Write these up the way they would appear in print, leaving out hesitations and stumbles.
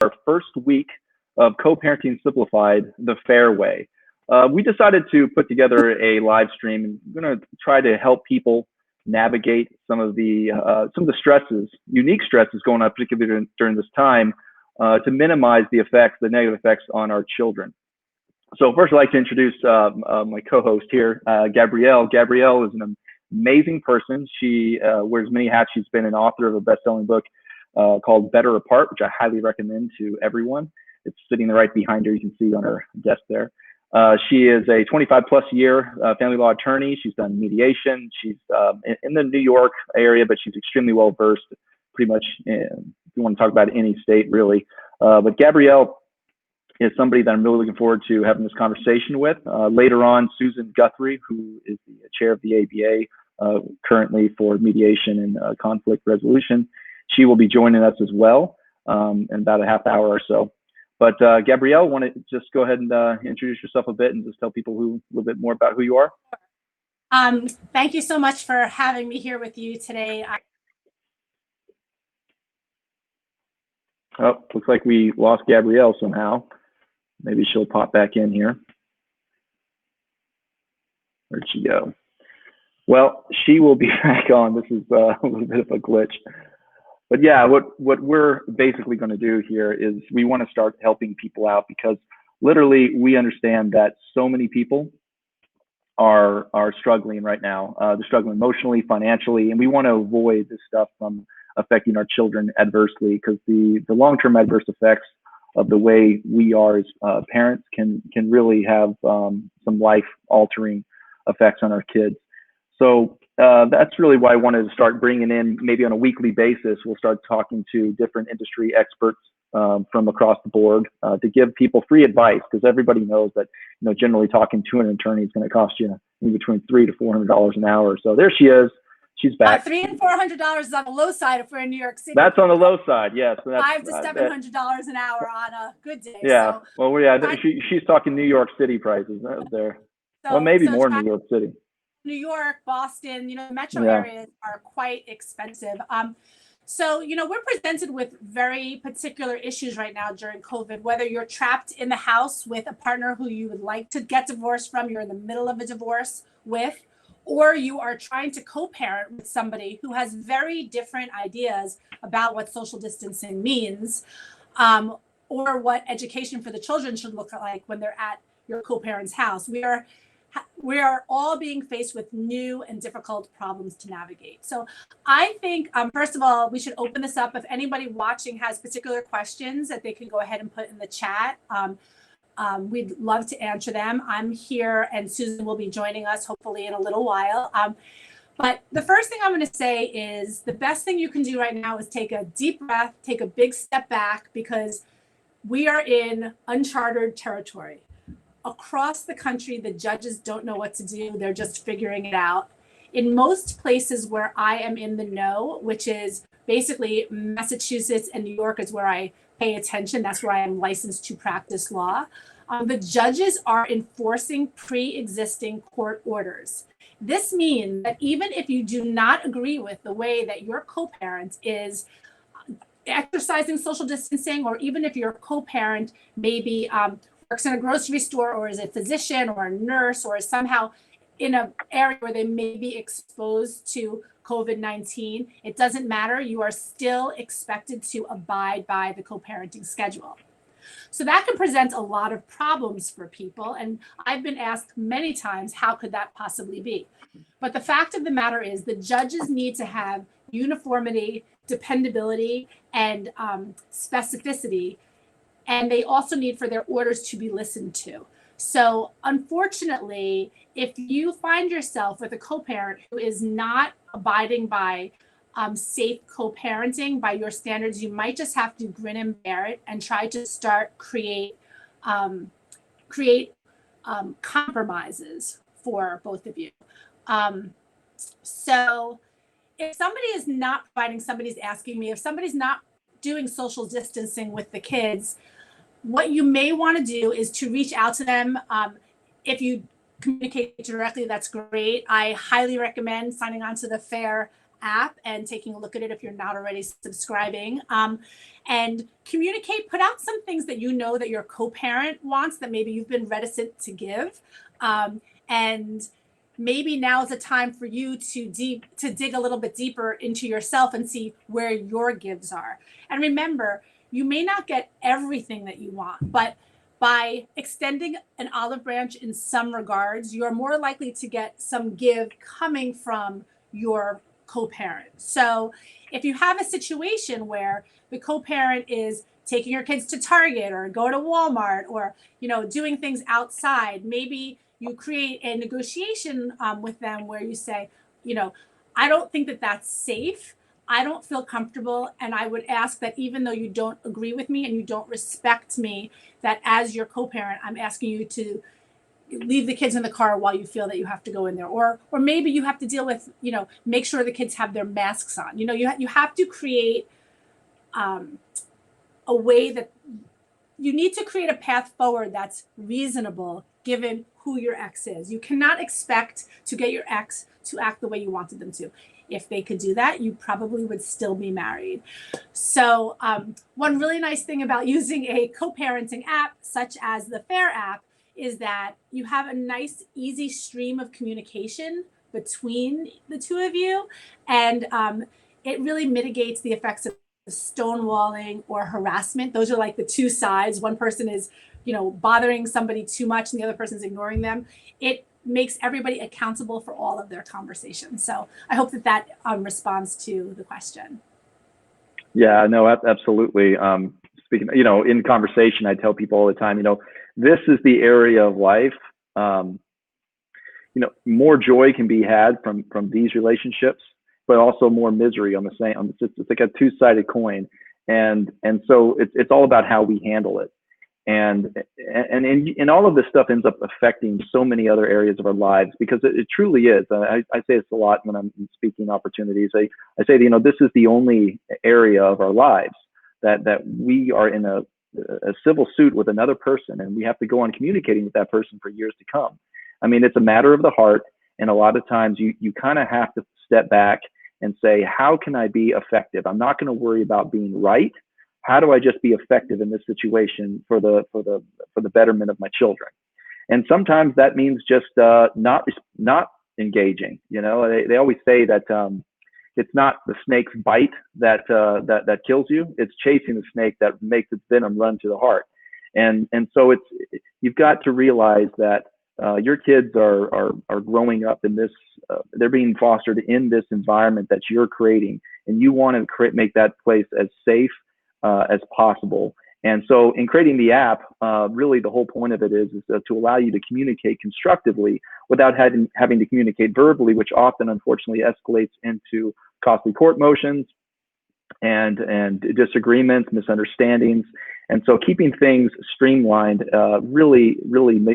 our first week of co-parenting simplified the Fayr way. We decided to put together a live stream, and we're going to try to help people navigate some of the stresses, unique stresses going on, particularly during this time, to minimize the effects, the negative effects on our children. So first, I'd like to introduce my co-host here, Gabrielle. Gabrielle is an amazing person. She wears many hats. She's been an author of a best-selling book called Better Apart, which I highly recommend to everyone. It's sitting right behind her. You can see on her desk there. She is a 25-plus year family law attorney. She's done mediation. She's in the New York area, but she's extremely well-versed, pretty much, if you want to talk about any state, really. But Gabrielle is somebody that I'm really looking forward to having this conversation with. Later on, Susan Guthrie, who is the chair of the ABA, currently for mediation and conflict resolution, she will be joining us as well in about a half hour or so. But Gabrielle, want to just go ahead and introduce yourself a bit and just tell people a little bit more about who you are? Thank you so much for having me here with you today. Oh, looks like we lost Gabrielle somehow. Maybe she'll pop back in here. Where'd she go? Well, she will be back on. This is a little bit of a glitch. But yeah, what we're basically going to do here is we want to start helping people out, because literally we understand that so many people are struggling right now. They're struggling emotionally, financially, and we want to avoid this stuff from affecting our children adversely, because the long-term adverse effects of the way we are as parents can really have some life-altering effects on our kids. So that's really why I wanted to start bringing in, maybe on a weekly basis, we'll start talking to different industry experts from across the board to give people free advice, because everybody knows that, generally talking to an attorney is going to cost you between $300 to $400 an hour. So there she is. She's back. $300 and $400 is on the low side if we're in New York City. That's on the low side, yes. So that's, $500 to $700 an hour on a good day. Yeah. So, well, yeah. She's talking New York City prices there. So, well, maybe more New York City. New York, Boston, metro areas are quite expensive. So, we're presented with very particular issues right now during COVID, whether you're trapped in the house with a partner who you would like to get divorced from, you're in the middle of a divorce with, or you are trying to co-parent with somebody who has very different ideas about what social distancing means, or what education for the children should look like when they're at your co-parent's house. We are all being faced with new and difficult problems to navigate. So I think, first of all, we should open this up. If anybody watching has particular questions that they can go ahead and put in the chat, we'd love to answer them. I'm here and Susan will be joining us hopefully in a little while. But the first thing I'm going to say is the best thing you can do right now is take a deep breath, take a big step back, because we are in uncharted territory. Across the country, the judges don't know what to do. They're just figuring it out. In most places where I am in the know, which is basically Massachusetts and New York is where I pay attention. That's where I am licensed to practice law. The judges are enforcing pre-existing court orders. This means that even if you do not agree with the way that your co-parent is exercising social distancing, or even if your co-parent maybe works in a grocery store or is a physician or a nurse or is somehow in an area where they may be exposed to COVID-19, it doesn't matter. You are still expected to abide by the co-parenting schedule. So that can present a lot of problems for people. And I've been asked many times, how could that possibly be? But the fact of the matter is the judges need to have uniformity, dependability, and specificity. And they also need for their orders to be listened to. So unfortunately, if you find yourself with a co-parent who is not abiding by safe co-parenting by your standards, you might just have to grin and bear it and try to start create compromises for both of you. So if somebody is not providing, somebody's asking me, if somebody's not doing social distancing with the kids, what you may want to do is to reach out to them. If you communicate directly, that's great. I highly recommend signing on to the Fayr app and taking a look at it if you're not already subscribing. And communicate, put out some things that you know that your co-parent wants that maybe you've been reticent to give. And maybe now is a time for you to dig a little bit deeper into yourself and see where your gives are. And remember, you may not get everything that you want, but by extending an olive branch in some regards, you're more likely to get some give coming from your co-parent. So if you have a situation where the co-parent is taking your kids to Target or go to Walmart or, doing things outside, maybe you create a negotiation with them where you say, I don't think that that's safe. I don't feel comfortable. And I would ask that even though you don't agree with me and you don't respect me, that as your co-parent, I'm asking you to leave the kids in the car while you feel that you have to go in there. Or maybe you have to deal with, make sure the kids have their masks on. You have to create a way that you need to create a path forward that's reasonable given who your ex is. You cannot expect to get your ex to act the way you wanted them to. If they could do that, you probably would still be married. So one really nice thing about using a co-parenting app, such as the Fayr app, is that you have a nice, easy stream of communication between the two of you. And it really mitigates the effects of stonewalling or harassment. Those are like the two sides. One person is, bothering somebody too much and the other person's ignoring them. It makes everybody accountable for all of their conversations. So I hope that responds to the question. Yeah, no, absolutely. Speaking, in conversation, I tell people all the time, this is the area of life. More joy can be had from these relationships, but also more misery on the same. It's like a two-sided coin, and so it's all about how we handle it. And all of this stuff ends up affecting so many other areas of our lives because it truly is. I say this a lot when I'm speaking opportunities. I say, this is the only area of our lives that we are in a civil suit with another person, and we have to go on communicating with that person for years to come. I mean, it's a matter of the heart, and a lot of times you kind of have to step back and say, how can I be effective? I'm not going to worry about being right. How do I just be effective in this situation for the betterment of my children? And sometimes that means just not engaging. They always say that it's not the snake's bite that kills you. It's chasing the snake that makes its venom run to the heart. And so you've got to realize that your kids are growing up in this. They're being fostered in this environment that you're creating, and you want to make that place as safe as possible. And so in creating the app, really the whole point of it is to allow you to communicate constructively without having to communicate verbally, which often unfortunately escalates into costly court motions and disagreements, misunderstandings. And so keeping things streamlined really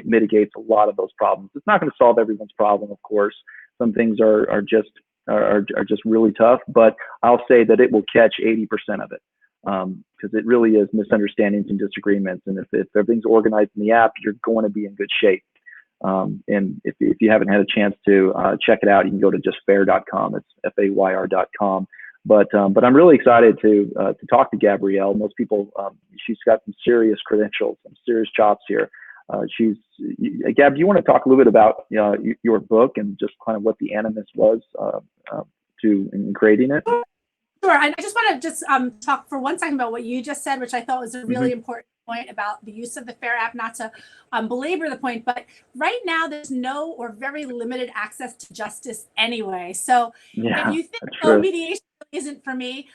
mitigates a lot of those problems. It's not going to solve everyone's problem, of course. Some things are just really tough, but I'll say that it will catch 80% of it. Because it really is misunderstandings and disagreements. And if everything's organized in the app, you're going to be in good shape. And if you haven't had a chance to check it out, you can go to just fayr.com. It's FAYR.com. But I'm really excited to talk to Gabrielle. Most people, she's got some serious credentials, some serious chops here. Gab, do you want to talk a little bit about your book and just kind of what the animus was in creating it? Sure. I just want to talk for 1 second about what you just said, which I thought was a really important point about the use of the Fayr app, not to belabor the point, but right now there's no or very limited access to justice anyway. So if you think, mediation isn't for me,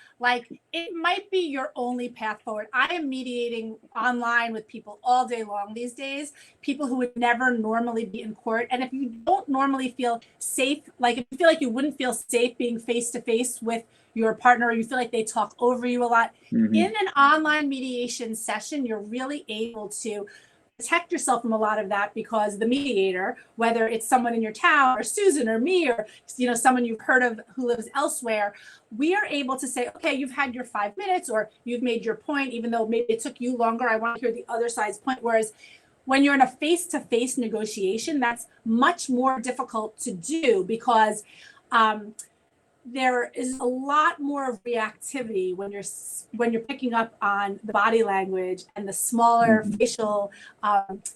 it might be your only path forward. I am mediating online with people all day long these days, people who would never normally be in court. And if you don't normally feel safe, if you feel like you wouldn't feel safe being face to face with your partner, or you feel like they talk over you a lot, in an online mediation session, you're really able to protect yourself from a lot of that because the mediator, whether it's someone in your town or Susan or me or someone you've heard of who lives elsewhere, we are able to say, okay, you've had your 5 minutes or you've made your point, even though maybe it took you longer. I want to hear the other side's point. Whereas when you're in a face-to-face negotiation, that's much more difficult to do because there is a lot more reactivity when you're picking up on the body language and the smaller facial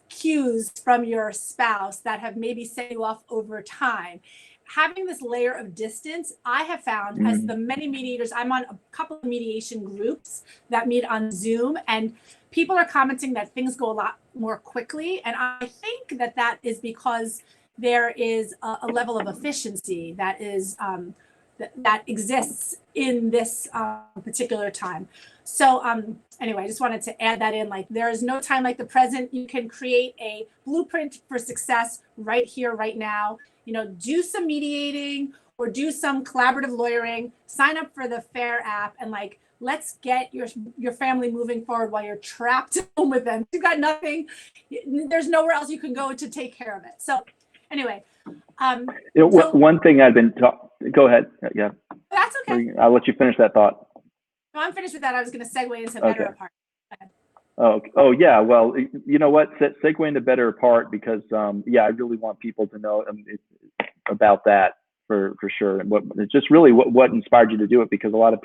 cues from your spouse that have maybe set you off over time. Having this layer of distance, I have found, as the many mediators, I'm on a couple of mediation groups that meet on Zoom, and people are commenting that things go a lot more quickly. And I think that that is because there is a level of efficiency that is that exists in this particular time. So anyway, I just wanted to add that in. Like, there is no time like the present. You can create a blueprint for success right here, right now. You know, do some mediating or do some collaborative lawyering. Sign up for the Fayr app, and like, let's get your family moving forward while you're trapped home with them. You've got nothing. There's nowhere else you can go to take care of it. So anyway. One thing I've been go ahead. Yeah. That's okay. I'll let you finish that thought. No, I'm finished with that. I was going to segue into Better Apart. Oh yeah. Well, you know what? Segue into Better Apart, because yeah, I really want people to know about that for sure. And just really what inspired you to do it, because a lot of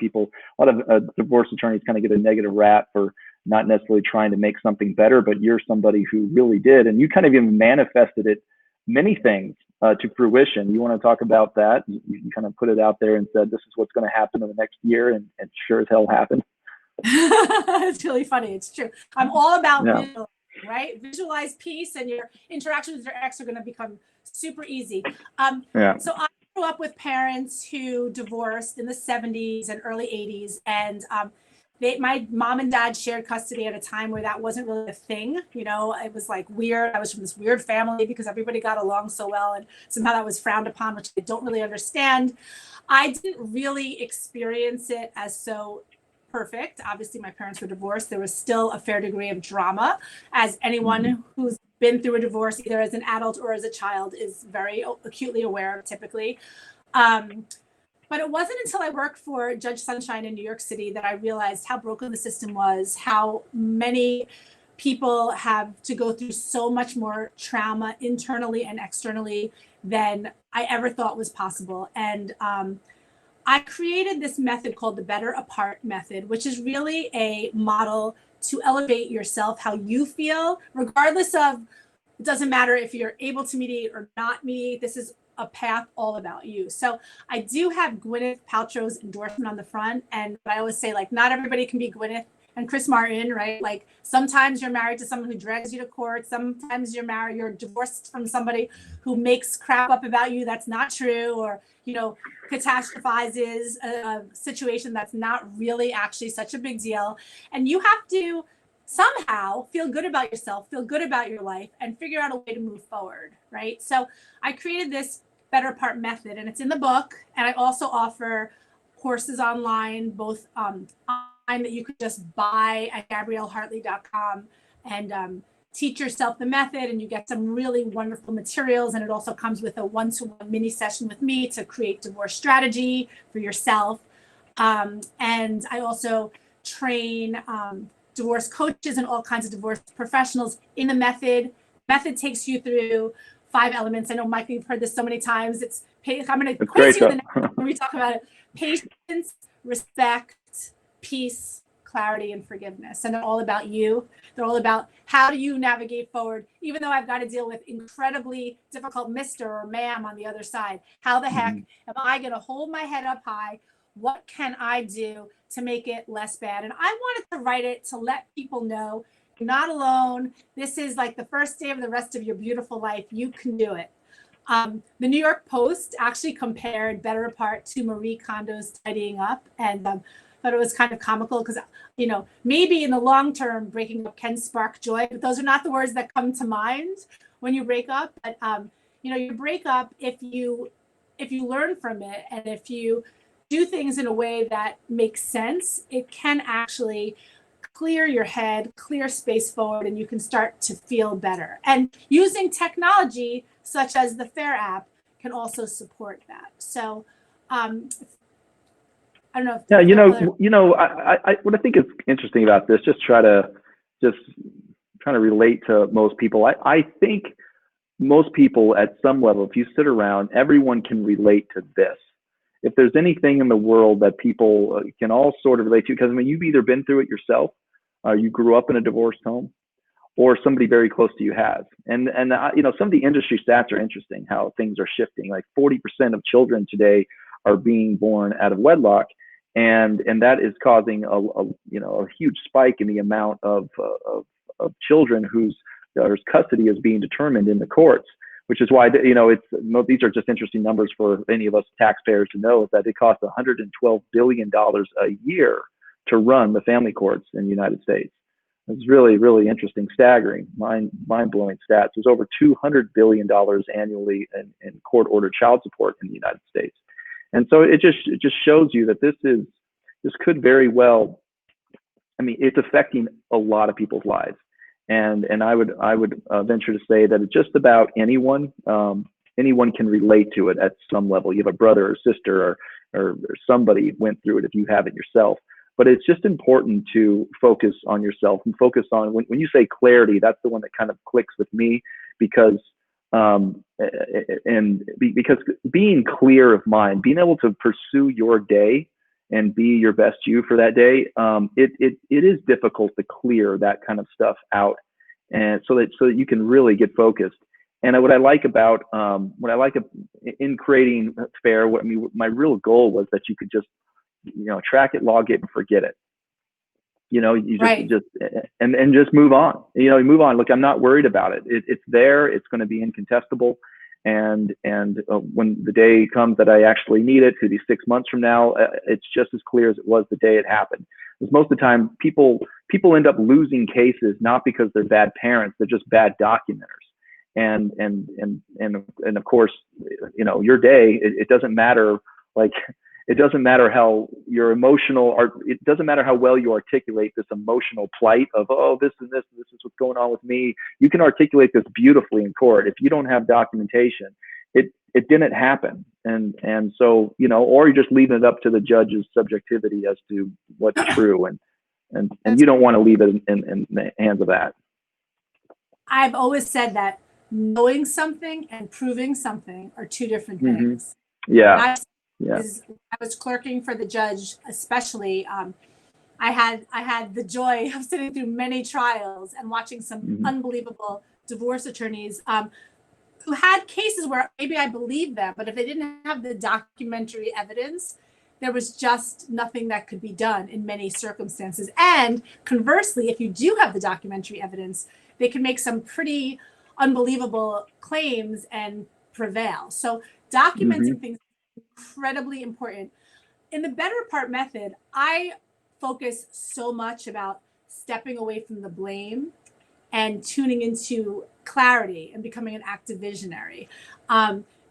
divorce attorneys kind of get a negative rap for not necessarily trying to make something better, but you're somebody who really did, and you kind of even manifested it, many things to fruition. You want to talk about that? You kind of put it out there and said, this is what's going to happen in the next year, and sure as hell happened. It's really funny. It's true. I'm all about visual, right? Visualize peace, and your interactions with your ex are going to become super easy. So I grew up with parents who divorced in the 70s and early 80s, and my mom and dad shared custody at a time where that wasn't really a thing. You know, it was like weird. I was from this weird family because everybody got along so well, and somehow that was frowned upon, which I don't really understand. I didn't really experience it as so perfect. Obviously, my parents were divorced. There was still a fair degree of drama, as anyone who's been through a divorce, either as an adult or as a child, is very acutely aware of, typically. But it wasn't until I worked for Judge Sunshine in New York City that I realized how broken the system was, how many people have to go through so much more trauma internally and externally than I ever thought was possible. And I created this method called the Better Apart method, which is really a model to elevate yourself, how you feel, regardless of, it doesn't matter if you're able to mediate or not mediate. This is a path all about you. So I do have Gwyneth Paltrow's endorsement on the front. And I always say, like, not everybody can be Gwyneth and Chris Martin, right? Like, sometimes you're married to someone who drags you to court. Sometimes you're divorced from somebody who makes crap up about you that's not true, or, you know, catastrophizes a situation that's not really actually such a big deal. And you have to somehow feel good about yourself, feel good about your life, and figure out a way to move forward, right? So I created this Better Apart method, and it's in the book. And I also offer courses online, both online that you could just buy at GabrielleHartley.com, and teach yourself the method, and you get some really wonderful materials. And it also comes with a one-to-one mini session with me to create divorce strategy for yourself. And I also train divorce coaches and all kinds of divorce professionals in the method. Method takes you through 5 elements. I know, Mike, you've heard this so many times. I'm going to quiz you the next time when we talk about it. Patience, respect, peace, clarity, and forgiveness. And they're all about you. They're all about how do you navigate forward, even though I've got to deal with incredibly difficult Mr. or ma'am on the other side. How the heck am I going to hold my head up high? What can I do to make it less bad? And I wanted to write it to let people know you're not alone. This is like the first day of the rest of your beautiful life. You can do it. The New York Post actually compared Better Apart to Marie Kondo's Tidying Up, and thought it was kind of comical because, you know, maybe in the long term, breaking up can spark joy, but those are not the words that come to mind when you break up. But you know, you break up if you learn from it, and if you do things in a way that makes sense, it can actually clear your head, clear space forward, and you can start to feel better. And using technology such as the Fayr app can also support that. So I don't know. Yeah, what I think is interesting about this, trying to relate to most people. I think most people at some level, if you sit around, everyone can relate to this. if there's anything in the world that people can all sort of relate to, because I mean, you've either been through it yourself, you grew up in a divorced home, or somebody very close to you has. And you know, some of the industry stats are interesting, how things are shifting. Like 40% of children today are being born out of wedlock, and that is causing a huge spike in the amount of children whose custody is being determined in the courts. Which is why, you know, these are just interesting numbers for any of us taxpayers to know, is that it costs $112 billion a year to run the family courts in the United States. It's really, really interesting, staggering, mind-blowing stats. There's over $200 billion annually in court-ordered child support in the United States. And so it just shows you that this could very well, I mean, it's affecting a lot of people's lives. And I would venture to say that just about anyone can relate to it at some level. You have a brother or sister or somebody went through it if you have it yourself. But it's just important to focus on yourself and focus on, when you say clarity, that's the one that kind of clicks with me, because because being clear of mind, being able to pursue your day and be your best you for that day, it is difficult to clear that kind of stuff out, and so that you can really get focused. And what I like in creating Fayr, my real goal was that you could just, you know, track it, log it, and forget it. You know, you just and just move on. You know, move on. Look, I'm not worried about it. It's there. It's going to be incontestable. And when the day comes that I actually need it, to be 6 months from now, it's just as clear as it was the day it happened. Because most of the time, people end up losing cases not because they're bad parents, they're just bad documenters. And of course, you know, your day, it doesn't matter. Like, it doesn't matter how your emotional, it doesn't matter how well you articulate this emotional plight of, oh, this and this, and this is what's going on with me. You can articulate this beautifully in court. If you don't have documentation, it didn't happen. And so, you know, or you're just leaving it up to the judge's subjectivity as to what's true. And you don't want to leave it in the hands of that. I've always said that knowing something and proving something are two different things. Yeah. I was clerking for the judge, especially. I had the joy of sitting through many trials and watching some unbelievable divorce attorneys who had cases where maybe I believed them, but if they didn't have the documentary evidence, there was just nothing that could be done in many circumstances. And conversely, if you do have the documentary evidence, they can make some pretty unbelievable claims and prevail. So documenting things is incredibly important. In the Better Part method, I focus so much about stepping away from the blame and tuning into clarity and becoming an active visionary.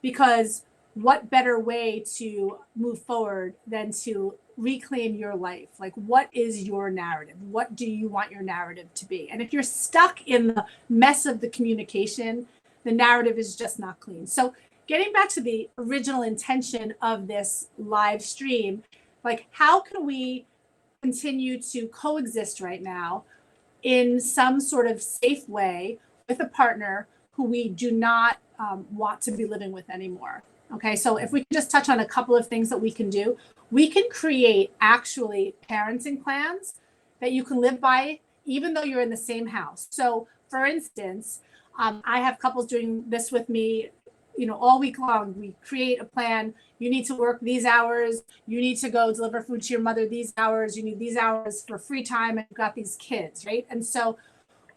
Because what better way to move forward than to reclaim your life? Like, what is your narrative? What do you want your narrative to be? And if you're stuck in the mess of the communication, the narrative is just not clean. So getting back to the original intention of this live stream, like, how can we continue to coexist right now in some sort of safe way with a partner who we do not want to be living with anymore? Okay, so if we can just touch on a couple of things that we can do, we can create actually parenting plans that you can live by even though you're in the same house. So for instance, I have couples doing this with me, you know, all week long. We create a plan. You need to work these hours. You need to go deliver food to your mother these hours. You need these hours for free time, and you've got these kids, right? And so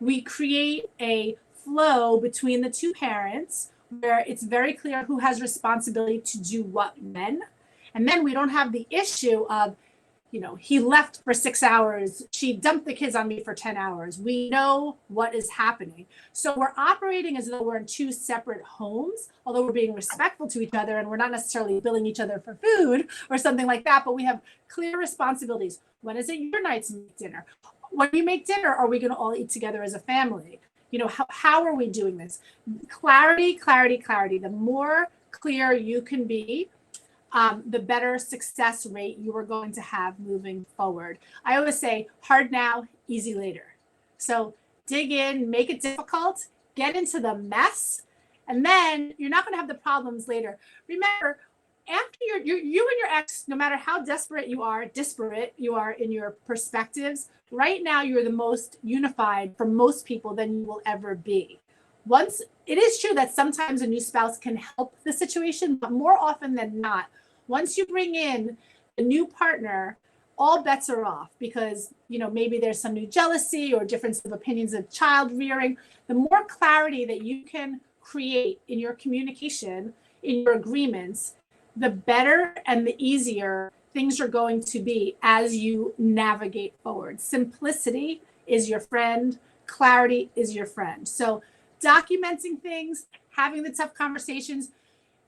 we create a flow between the two parents where it's very clear who has responsibility to do what when. And then we don't have the issue of, you know, he left for 6 hours, she dumped the kids on me for 10 hours. We know what is happening. So we're operating as though we're in two separate homes, although we're being respectful to each other and we're not necessarily billing each other for food or something like that, but we have clear responsibilities. When is it your night to make dinner? When we make dinner, are we going to all eat together as a family? You know, how are we doing this? Clarity, clarity, clarity. The more clear you can be, the better success rate you are going to have moving forward. I always say hard now, easy later. So dig in, make it difficult, get into the mess, and then you're not going to have the problems later. Remember, after you and your ex, no matter how disparate you are in your perspectives, right now you're the most unified for most people than you will ever be. Once it is true that sometimes a new spouse can help the situation, but more often than not, once you bring in a new partner, all bets are off because, maybe there's some new jealousy or difference of opinions of child rearing. The more clarity that you can create in your communication, in your agreements, the better and the easier things are going to be as you navigate forward. Simplicity is your friend. Clarity is your friend. So documenting things, having the tough conversations.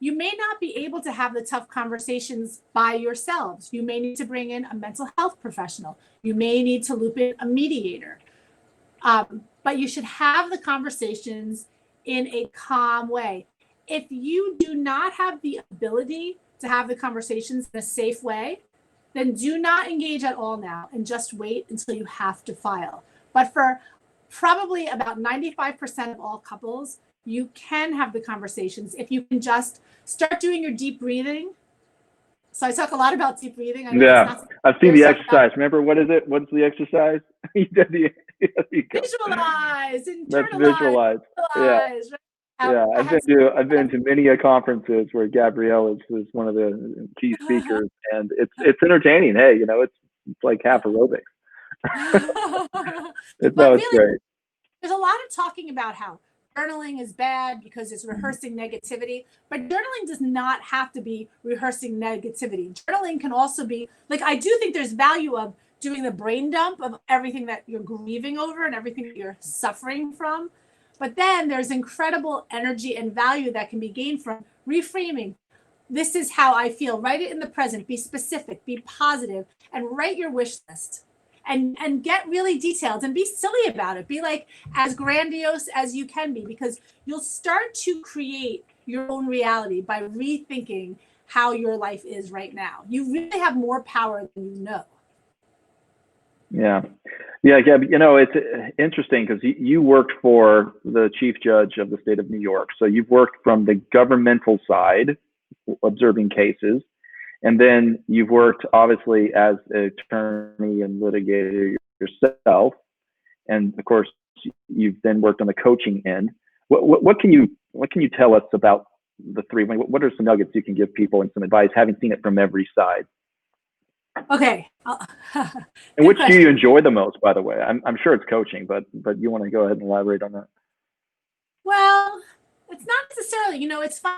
You may not be able to have the tough conversations by yourselves. You may need to bring in a mental health professional. You may need to loop in a mediator. But you should have the conversations in a calm way. If you do not have the ability to have the conversations in a safe way, then do not engage at all now and just wait until you have to file. But for probably about 95% of all couples, you can have the conversations if you can just start doing your deep breathing. So I talk a lot about deep breathing. I know yeah, I've seen the exercise. Remember, what is it? What's the exercise? Visualize, internalize. That's visualize. Yeah. Right? Yeah, I've been to many conferences where Gabrielle is one of the key speakers, and it's entertaining. Hey, it's like half aerobics. It's really, great. There's a lot of talking about how journaling is bad because it's rehearsing negativity, but journaling does not have to be rehearsing negativity. Journaling can also be I do think there's value of doing the brain dump of everything that you're grieving over and everything that you're suffering from. But then there's incredible energy and value that can be gained from reframing. This is how I feel. Write it in the present. Be specific, be positive, and write your wish list. And get really detailed and be silly about it. Be as grandiose as you can be, because you'll start to create your own reality by rethinking how your life is right now. You really have more power than you know. Yeah, Gab, it's interesting because you worked for the chief judge of the state of New York. So you've worked from the governmental side, observing cases, and then you've worked obviously as an attorney and litigator yourself. And of course, you've then worked on the coaching end. What can you tell us about the three? What are some nuggets you can give people and some advice, having seen it from every side? Okay. And which do you enjoy the most, by the way? I'm sure it's coaching, but you want to go ahead and elaborate on that? Well, it's not necessarily, it's fun.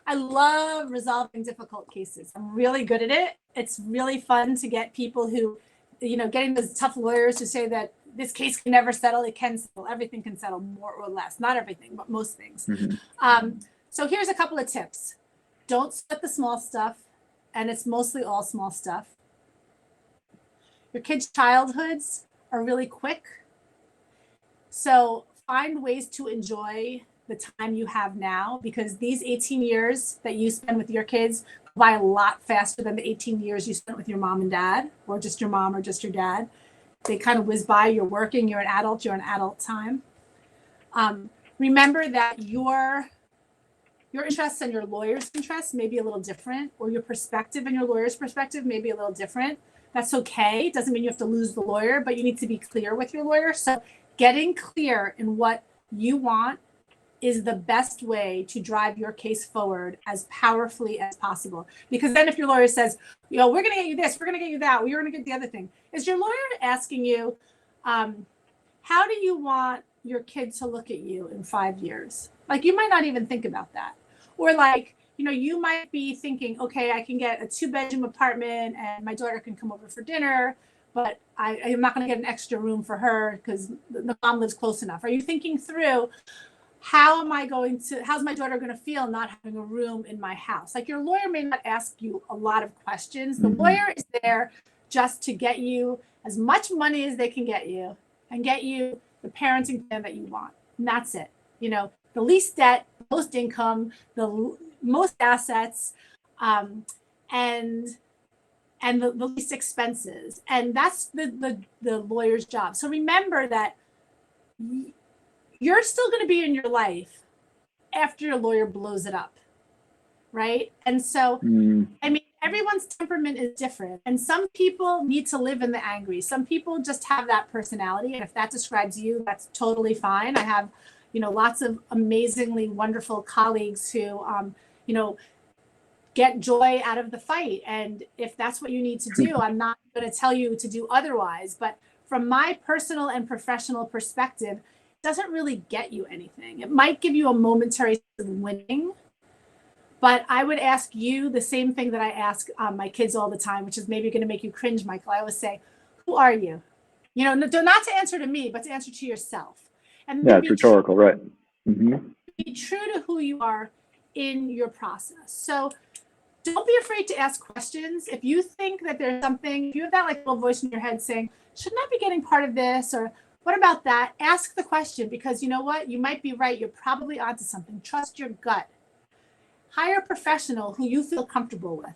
I love resolving difficult cases. I'm really good at it. It's really fun to get people who, getting those tough lawyers who say that this case can never settle. It can settle. Everything can settle, more or less. Not everything, but most things. Mm-hmm. So here's a couple of tips. Don't sweat the small stuff. And it's mostly all small stuff. Your kids' childhoods are really quick. So find ways to enjoy the time you have now, because these 18 years that you spend with your kids go by a lot faster than the 18 years you spent with your mom and dad, or just your mom or just your dad. They kind of whiz by. You're working, you're an adult time. Remember that your interests and your lawyer's interests may be a little different, or your perspective and your lawyer's perspective may be a little different. That's okay. It doesn't mean you have to lose the lawyer, but you need to be clear with your lawyer. So getting clear in what you want is the best way to drive your case forward as powerfully as possible. Because then if your lawyer says, we're going to get you this, we're going to get you that, we're going to get the other thing, is your lawyer asking you, how do you want your kid to look at you in 5 years? You might not even think about that. Or you might be thinking, okay, I can get a 2-bedroom apartment and my daughter can come over for dinner, but I'm not going to get an extra room for her because the mom lives close enough. Are you thinking through, how's my daughter going to feel not having a room in my house? Your lawyer may not ask you a lot of questions. The lawyer is there just to get you as much money as they can get you and get you the parenting plan that you want. And that's it. The least debt, most income, the most assets, and the least expenses. And that's the lawyer's job. So remember that you're still going to be in your life after your lawyer blows it up, right? And so, I mean, everyone's temperament is different. And some people need to live in the angry. Some people just have that personality. And if that describes you, that's totally fine. I have, you know, lots of amazingly wonderful colleagues who, you know, get joy out of the fight. And if that's what you need to do, I'm not going to tell you to do otherwise. But from my personal and professional perspective, it doesn't really get you anything. It might give you a momentary sense of winning, but I would ask you the same thing that I ask my kids all the time, which is maybe going to make you cringe, Michael. I always say, who are you? You know, not to answer to me, but to answer to yourself. And yeah, it's rhetorical, right? Be true to who you are in your process. So don't be afraid to ask questions. If you think that there's something, if you have that like little voice in your head saying, shouldn't I be getting part of this? Or what about that? Ask the question, because you know what? You might be right. You're probably onto something. Trust your gut. Hire a professional who you feel comfortable with.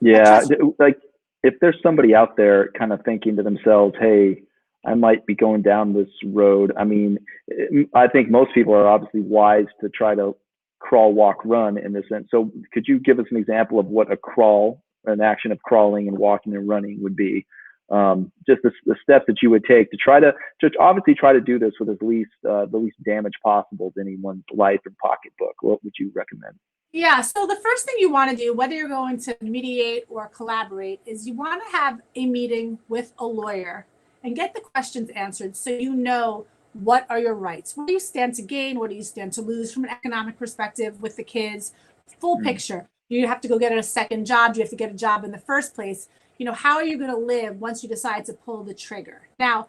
Yeah, like if there's somebody out there kind of thinking to themselves, hey, I might be going down this road. I mean, I think most people are obviously wise to try to crawl, walk, run in this sense. So could you give us an example of what an action of crawling and walking and running would be? Just the steps that you would take to obviously try to do this with the least damage possible to anyone's life or pocketbook. What would you recommend? Yeah, so the first thing you want to do, whether you're going to mediate or collaborate, is you want to have a meeting with a lawyer and get the questions answered so you know what are your rights. What do you stand to gain? What do you stand to lose from an economic perspective with the kids? Full picture. You have to go get a second job. You have to get a job in the first place. You know, how are you going to live once you decide to pull the trigger? Now,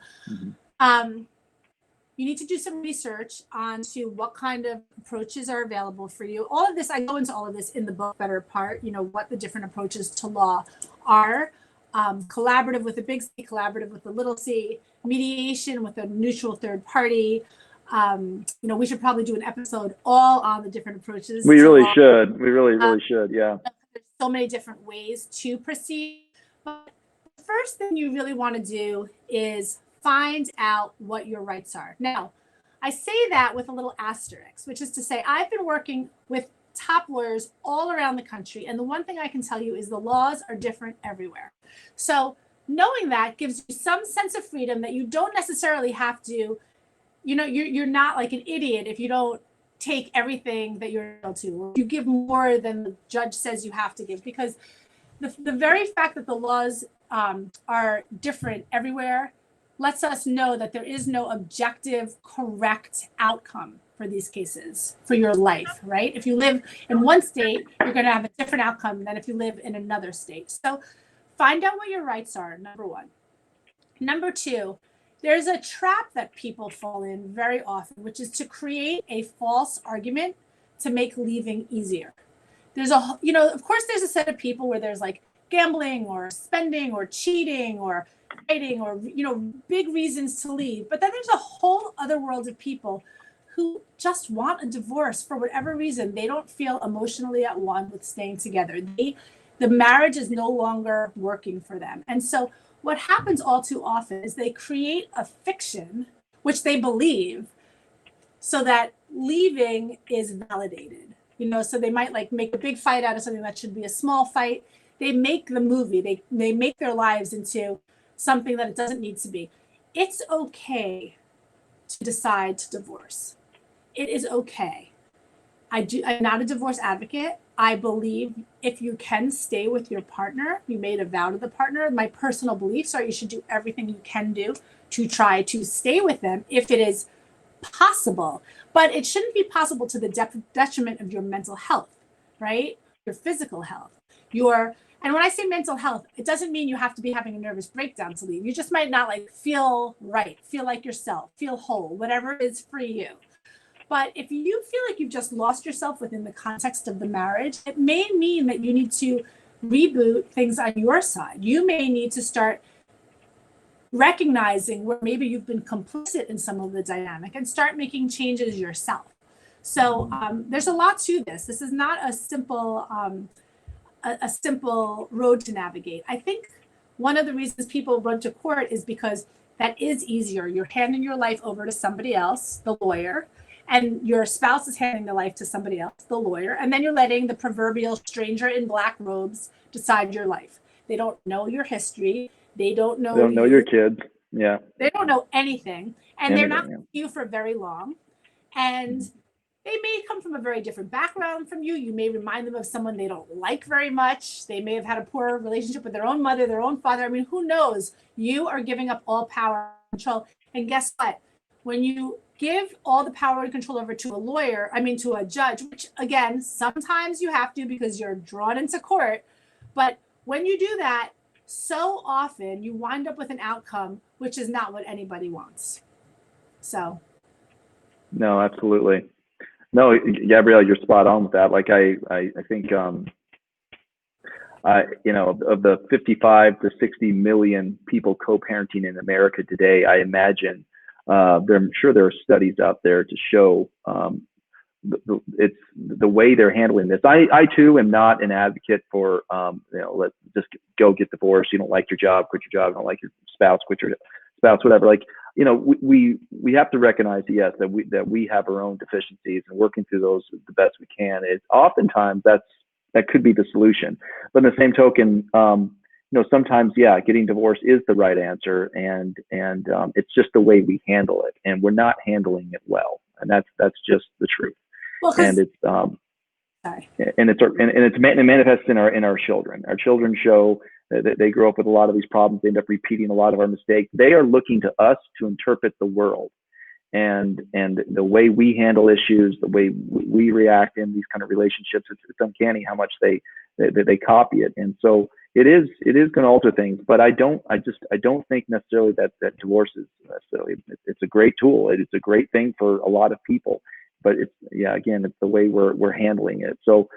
you need to do some research onto what kind of approaches are available for you. All of this, I go into all of this in the book, Better Part, you know, what the different approaches to law are. Collaborative with a big C, collaborative with a little c, mediation with a neutral third party. You know, we should probably do an episode all on the different approaches. We really should. We really should. Yeah. There's so many different ways to proceed. But the first thing you really want to do is find out what your rights are. Now, I say that with a little asterisk, which is to say, I've been working with top lawyers all around the country. And the one thing I can tell you is the laws are different everywhere. So knowing that gives you some sense of freedom that you don't necessarily have to, you know, you're not like an idiot if you don't take everything that you're able to. You give more than the judge says you have to give, because the very fact that the laws are different everywhere lets us know that there is no objective, correct outcome for these cases for your life, right? If you live in one state, you're going to have a different outcome than if you live in another state. So find out what your rights are, number one. Number two, there's a trap that people fall in very often, which is to create a false argument to make leaving easier. There's you know, of course, there's a set of people where there's like gambling or spending or cheating or fighting or, you know, big reasons to leave. But then there's a whole other world of people who just want a divorce for whatever reason. They don't feel emotionally at one with staying together. The marriage is no longer working for them. And so what happens all too often is they create a fiction, which they believe, so that leaving is validated. You know, so they might like make a big fight out of something that should be a small fight. They make the movie, they make their lives into something that it doesn't need to be. It's okay to decide to divorce. It is okay. I'm not a divorce advocate. I believe if you can stay with your partner, you made a vow to the partner. My personal beliefs are you should do everything you can do to try to stay with them if it is possible. But it shouldn't be possible to the detriment of your mental health, right? Your physical health, and when I say mental health, it doesn't mean you have to be having a nervous breakdown to leave. You just might not like feel right, feel like yourself, feel whole, whatever it is for you. But if you feel like you've just lost yourself within the context of the marriage, it may mean that you need to reboot things on your side. You may need to start recognizing where maybe you've been complicit in some of the dynamic and start making changes yourself. So there's a lot to this. This is not a simple road to navigate. I think one of the reasons people run to court is because that is easier. You're handing your life over to somebody else, the lawyer, and your spouse is handing the life to somebody else, the lawyer, and then you're letting the proverbial stranger in black robes decide your life. They don't know your history. They don't know your kids. Yeah. They don't know anything, and they're not with Yeah. you for very long. And they may come from a very different background from you. You may remind them of someone they don't like very much. They may have had a poor relationship with their own mother, their own father. I mean, who knows? You are giving up all power and control. And guess what? When you give all the power and control over to to a judge, which again, sometimes you have to because you're drawn into court. But when you do that, so often you wind up with an outcome which is not what anybody wants. So. No, absolutely. No, Gabrielle, you're spot on with that. Like I think, of the 55 to 60 million people co-parenting in America today, I imagine I'm sure there are studies out there to show it's the way they're handling this. I too am not an advocate for let's just go get divorced. You don't like your job, quit your job. You don't like your spouse, quit your spouse, whatever. Like, we have to recognize, yes, that we have our own deficiencies, and working through those the best we can is oftentimes that could be the solution. But in the same token, sometimes, getting divorced is the right answer, and it's just the way we handle it, and we're not handling it well, and that's just the truth. Well, and it's it manifests in our children. Our children show that they grow up with a lot of these problems. They end up repeating a lot of our mistakes. They are looking to us to interpret the world, and the way we handle issues, the way we react in these kind of relationships. It's uncanny how much they copy it, and so it is going to alter things. But I don't think necessarily that divorce is necessarily. It's a great tool. It's a great thing for a lot of people. But it's the way we're handling it. So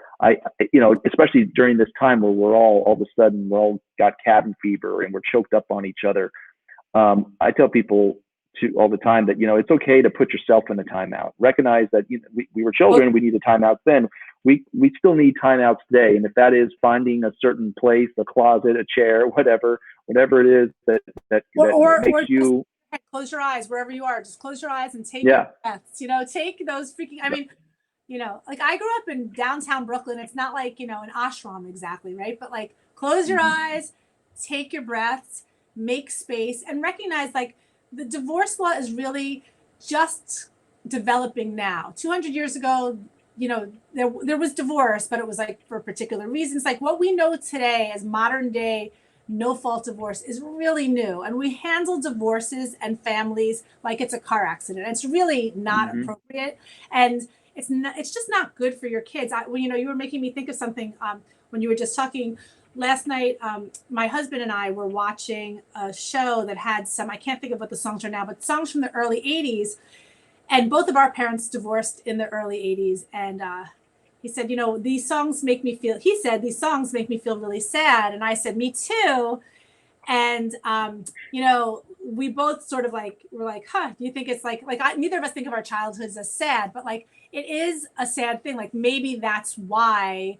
especially during this time where we're all of a sudden we're all got cabin fever and we're choked up on each other. I tell people all the time that it's okay to put yourself in a timeout. Recognize that we were children, we needed timeouts then. We still need timeouts today, and if that is finding a certain place, a closet, a chair, whatever it is that makes you. Close your eyes wherever you are. Just close your eyes and take your breaths. Take those freaking. I mean, like I grew up in downtown Brooklyn. It's not like an ashram exactly, right? But like, close your eyes, take your breaths, make space, and recognize like the divorce law is really just developing now. 200 years ago, there was divorce, but it was like for particular reasons. Like what we know today as modern day no-fault divorce is really new, and we handle divorces and families like it's a car accident. It's really not appropriate, and it's just not good for your kids. You were making me think of something when you were just talking last night. My husband and I were watching a show that had some, I can't think of what the songs are now, but songs from the early 80s, and both of our parents divorced in the early 80s, and he said, these songs make me feel really sad. And I said, me too. And, we both sort of like, we're like, do you think it's neither of us think of our childhoods as sad, but like, it is a sad thing. Like maybe that's why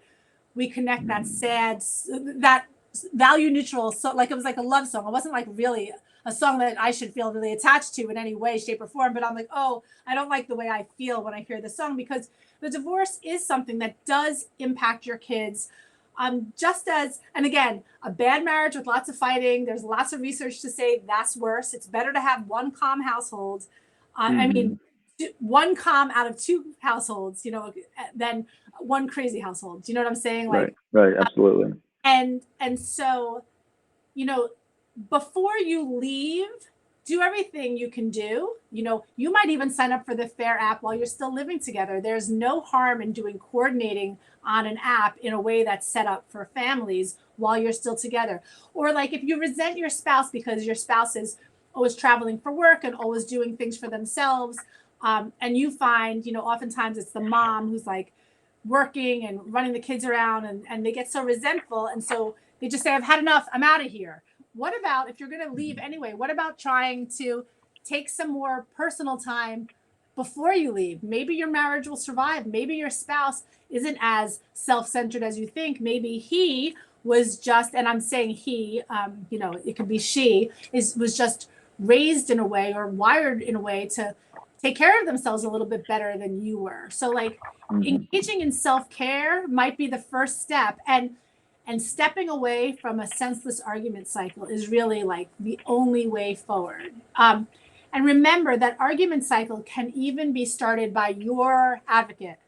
we connect that value neutral. So like, it was like a love song. It wasn't like really a song that I should feel really attached to in any way, shape or form. But I'm like, oh, I don't like the way I feel when I hear the song, because the divorce is something that does impact your kids. Just as, and again, a bad marriage with lots of fighting, there's lots of research to say that's worse. It's better to have one calm household. I mean, one calm out of two households, than one crazy household. Do you know what I'm saying? Like, right, absolutely. And so, before you leave, do everything you can do. You might even sign up for the Fayr app while you're still living together. There's no harm in doing coordinating on an app in a way that's set up for families while you're still together. Or like if you resent your spouse because your spouse is always traveling for work and always doing things for themselves, and you find, oftentimes it's the mom who's like working and running the kids around, and they get so resentful. And so they just say, I've had enough, I'm out of here. What about if you're going to leave anyway? What about trying to take some more personal time before you leave? Maybe your marriage will survive. Maybe your spouse isn't as self-centered as you think. Maybe he was just, and I'm saying he, it could be she, was just raised in a way or wired in a way to take care of themselves a little bit better than you were. So like engaging in self-care might be the first step, and stepping away from a senseless argument cycle is really like the only way forward. And remember that argument cycle can even be started by your advocate.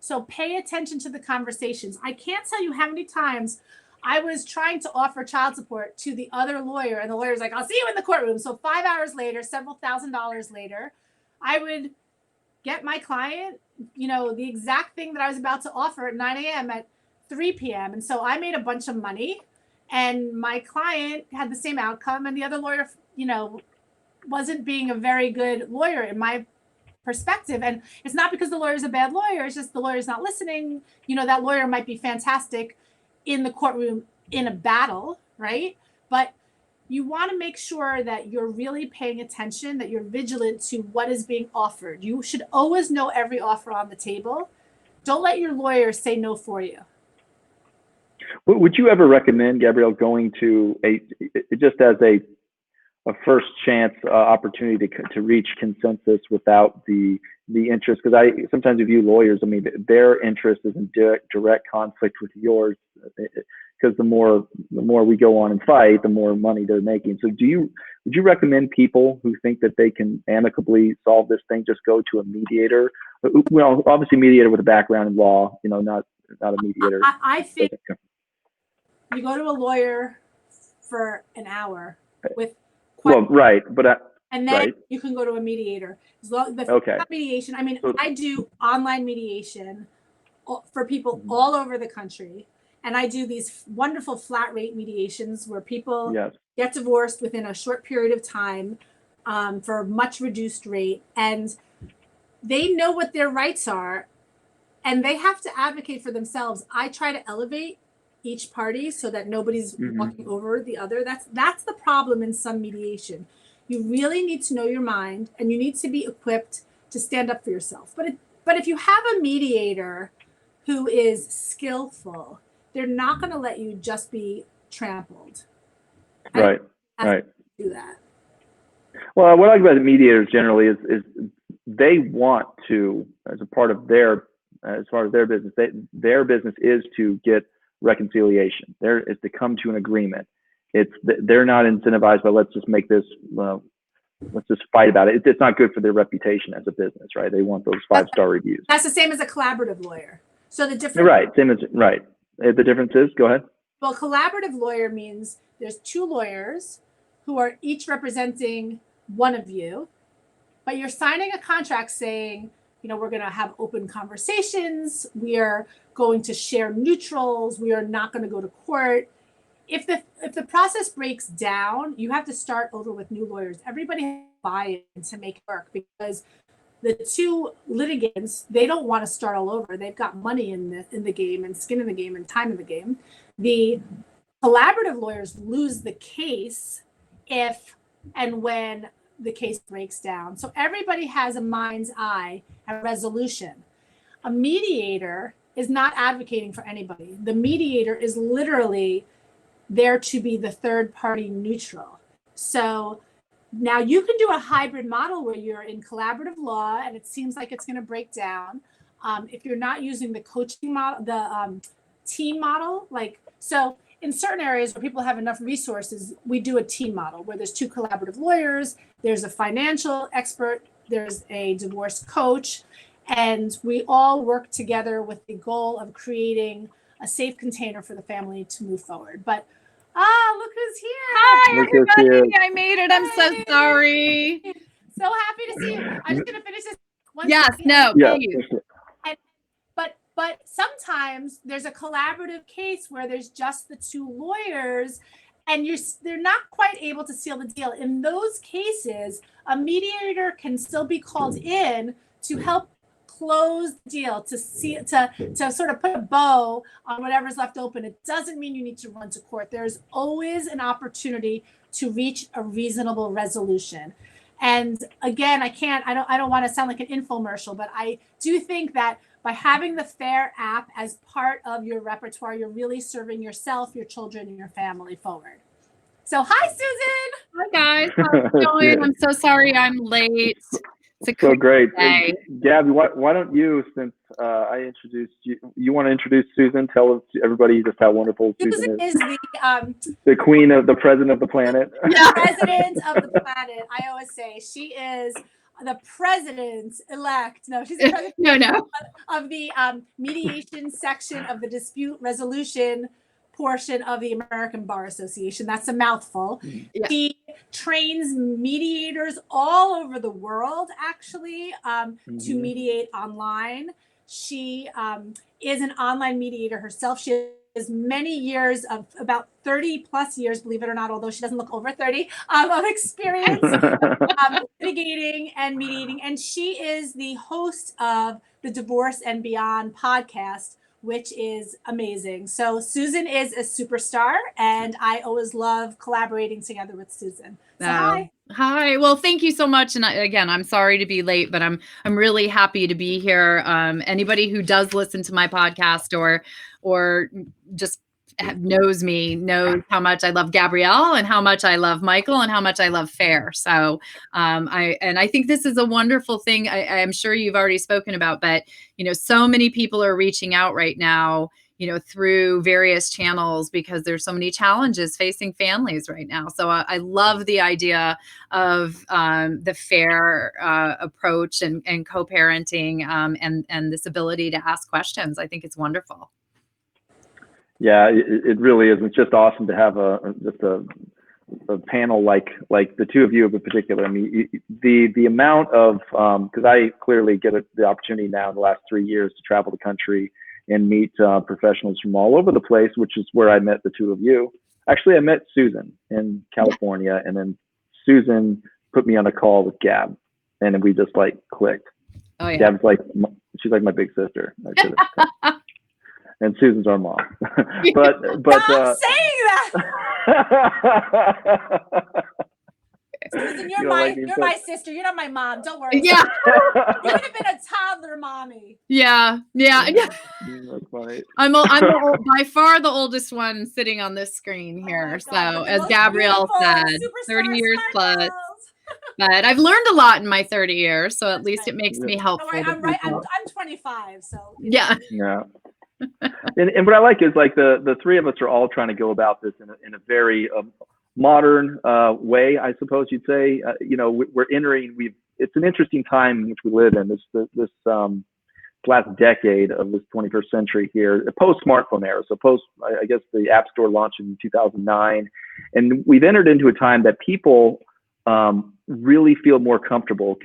So pay attention to the conversations. I can't tell you how many times I was trying to offer child support to the other lawyer, and the lawyer's like, I'll see you in the courtroom. So 5 hours later, several $1,000s later, I would get my client, the exact thing that I was about to offer at 9 a.m. at 3 p.m. And so I made a bunch of money, and my client had the same outcome, and the other lawyer, wasn't being a very good lawyer in my perspective. And it's not because the lawyer's a bad lawyer, it's just the lawyer's not listening. That lawyer might be fantastic in the courtroom in a battle, right? But you want to make sure that you're really paying attention, that you're vigilant to what is being offered. You should always know every offer on the table. Don't let your lawyer say no for you. Would you ever recommend, Gabrielle, going to just as a first chance opportunity to reach consensus without the interest? Because I sometimes view lawyers, their interest is in direct conflict with yours, because the more we go on and fight, the more money they're making. So would you recommend people who think that they can amicably solve this thing just go to a mediator? Well, obviously mediator with a background in law, not a mediator. I think you go to a lawyer for an hour with questions. Well, right, but and then right. You can go to a mediator. Okay. Mediation. I do online mediation for people all over the country, and I do these wonderful flat rate mediations where people get divorced within a short period of time for a much reduced rate, and they know what their rights are, and they have to advocate for themselves. I try to elevate each party so that nobody's walking over the other. That's the problem in some mediation. You really need to know your mind, and you need to be equipped to stand up for yourself. But if you have a mediator who is skillful, they're not going to let you just be trampled. Right. Do that. Well, what I like about the mediators generally is they want to, as a part of as far as their business, their business is to get reconciliation. Is to come to an agreement. They're not incentivized by let's just make this, let's just fight about it. It's not good for their reputation as a business, right? They want those 5-star reviews. That's the same as a collaborative lawyer. So the difference. Right. Same as right. The difference is, go ahead. Well, collaborative lawyer means there's 2 lawyers who are each representing one of you, but you're signing a contract saying, we're going to have open conversations. We are going to share neutrals. We are not going to go to court. If the process breaks down, you have to start over with new lawyers. Everybody has to buy in to make it work, because the 2 litigants, they don't want to start all over. They've got money in the game, and skin in the game, and time in the game. The collaborative lawyers lose the case if and when the case breaks down. So everybody has a mind's eye at resolution. A mediator is not advocating for anybody. The mediator is literally there to be the third party neutral. So now you can do a hybrid model where you're in collaborative law and it seems like it's going to break down. If you're not using the coaching model, the team model, so in certain areas where people have enough resources, we do a team model where there's 2 collaborative lawyers, there's a financial expert, there's a divorce coach, and we all work together with the goal of creating a safe container for the family to move forward. But look who's here. Hi, everybody. I made it. I'm so sorry. So happy to see you. I'm just going to finish this one. Yes, no, please. But sometimes there's a collaborative case where there's just the 2 lawyers and they're not quite able to seal the deal. In those cases, a mediator can still be called in to help close the deal, to sort of put a bow on whatever's left open. It doesn't mean you need to run to court. There's always an opportunity to reach a reasonable resolution. And again, I don't want to sound like an infomercial, but I do think that by having the Fayr app as part of your repertoire, you're really serving yourself, your children, and your family forward. So hi, Susan. Hi, guys. How's it going? I'm so sorry I'm late. It's a So great. day. Gabby, why don't you, since I introduced you, you want to introduce Susan? Tell everybody just how wonderful Susan is. The queen of the president of the planet. The president of the planet. I always say she is the president-elect. No, she's the president of the mediation section of the dispute resolution portion of the American Bar Association. That's a mouthful. Yeah. She trains mediators all over the world, actually, to mediate online. She is an online mediator herself. She has many years of about 30 plus years, believe it or not, although she doesn't look over 30, of experience litigating and mediating. And she is the host of the Divorce and Beyond podcast, which is amazing. So Susan is a superstar, and I always love collaborating together with Susan. So hi. Hi. Well, thank you so much. And again, I'm sorry to be late, but I'm really happy to be here. Anybody who does listen to my podcast or just knows me knows how much I love Gabrielle and how much I love Michael and how much I love Fayr. So I think this is a wonderful thing. I'm sure you've already spoken about, but so many people are reaching out right now, through various channels because there's so many challenges facing families right now. So I love the idea of the Fayr approach and co-parenting and this ability to ask questions. I think it's wonderful. Yeah, it really is. It's just awesome to have a panel like the two of you in particular. I mean, the amount of because I clearly get the opportunity now in the last 3 years to travel the country and meet professionals from all over the place, which is where I met the two of you. Actually, I met Susan in California, and then Susan put me on a call with Gab, and then we just clicked. Oh yeah. Gab's she's like my big sister. And Susan's our mom. but stop saying that. Susan, you're my sister. You're not my mom. Don't worry. Yeah. You would have been a toddler mommy. Yeah. That's funny. I'm by far the oldest one sitting on this screen here. So as Gabrielle said, 30 years plus. But I've learned a lot in my 30 years, so at least it makes me helpful. I'm right. I'm 25, so yeah. And what I like is the three of us are all trying to go about this in a very modern way, I suppose you'd say. We're entering. It's an interesting time in which we live in. This last decade of this 21st century here, post smartphone era. So I guess the App Store launched in 2009, and we've entered into a time that people really feel more comfortable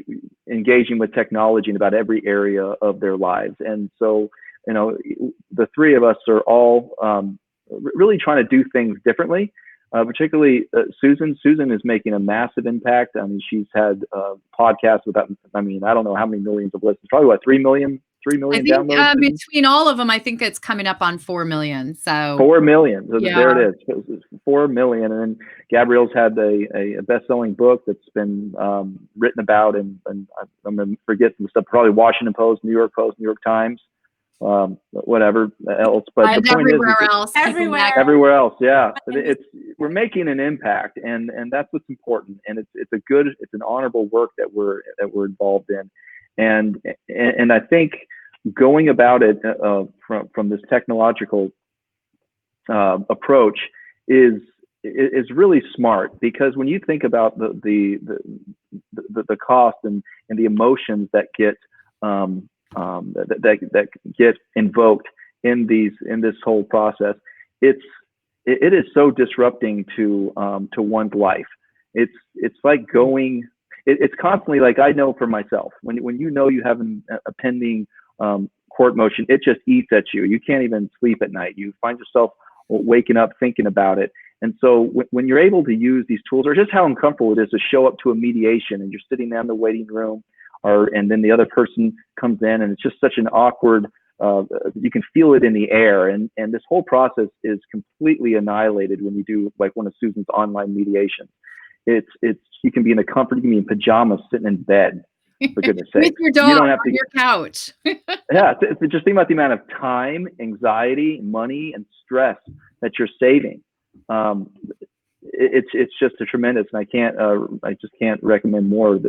engaging with technology in about every area of their lives. And so, the three of us are all really trying to do things differently. Particularly Susan. Susan is making a massive impact. I mean, she's had podcasts with, I don't know how many millions of listens, probably 3 million downloads. Between all of them, I think it's coming up on 4 million. So 4 million. So yeah. There it is. It's 4 million. And then Gabrielle's had a best-selling book that's been written about, and I'm going to forget some stuff, probably Washington Post, New York Post, New York Times. Whatever else, but the point everywhere else. Yeah, we're making an impact, and that's what's important. And it's an honorable work that we're involved in, and I think going about it from this technological approach is really smart, because when you think about the cost and the emotions that get that get invoked in this whole process, it is so disrupting to one's life. It's like going. It's constantly, I know for myself, when you have a pending court motion, it just eats at you. You can't even sleep at night. You find yourself waking up thinking about it. And so when you're able to use these tools, or just how uncomfortable it is to show up to a mediation and you're sitting there in the waiting room, and then the other person comes in, and it's just such an awkward, you can feel it in the air. And this whole process is completely annihilated when you do one of Susan's online mediations. You can be in the comfort, you can be in pajamas sitting in bed, for goodness sake. With your dog on your couch. Yeah, just think about the amount of time, anxiety, money, and stress that you're saving. It's just a tremendous, and I just can't recommend more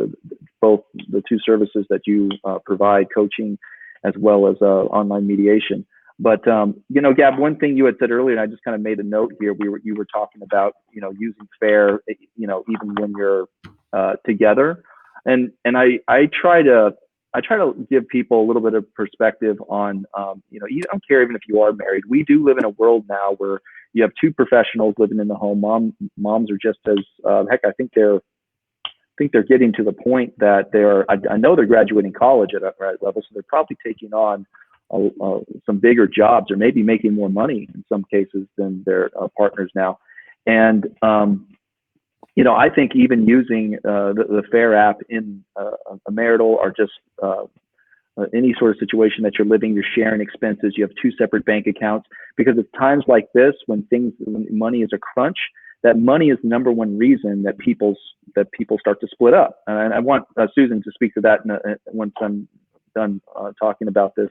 both the two services that you provide, coaching as well as online mediation. But Gab, one thing you had said earlier, and I just kind of made a note here. You were talking about using Fayr, even when you're together, and I try to give people a little bit of perspective on I don't care even if you are married. We do live in a world now where you have two professionals living in the home. Moms are just as heck. I think they're getting to the point that I know they're graduating college at a right level, so they're probably taking on some bigger jobs, or maybe making more money in some cases than their partners now. And I think even using the Fayr app in a marital or just any sort of situation that you're living, you're sharing expenses, you have two separate bank accounts, because at times like this, when money is a crunch, that money is the number one reason that people start to split up. And I want Susan to speak to that once I'm done talking about this.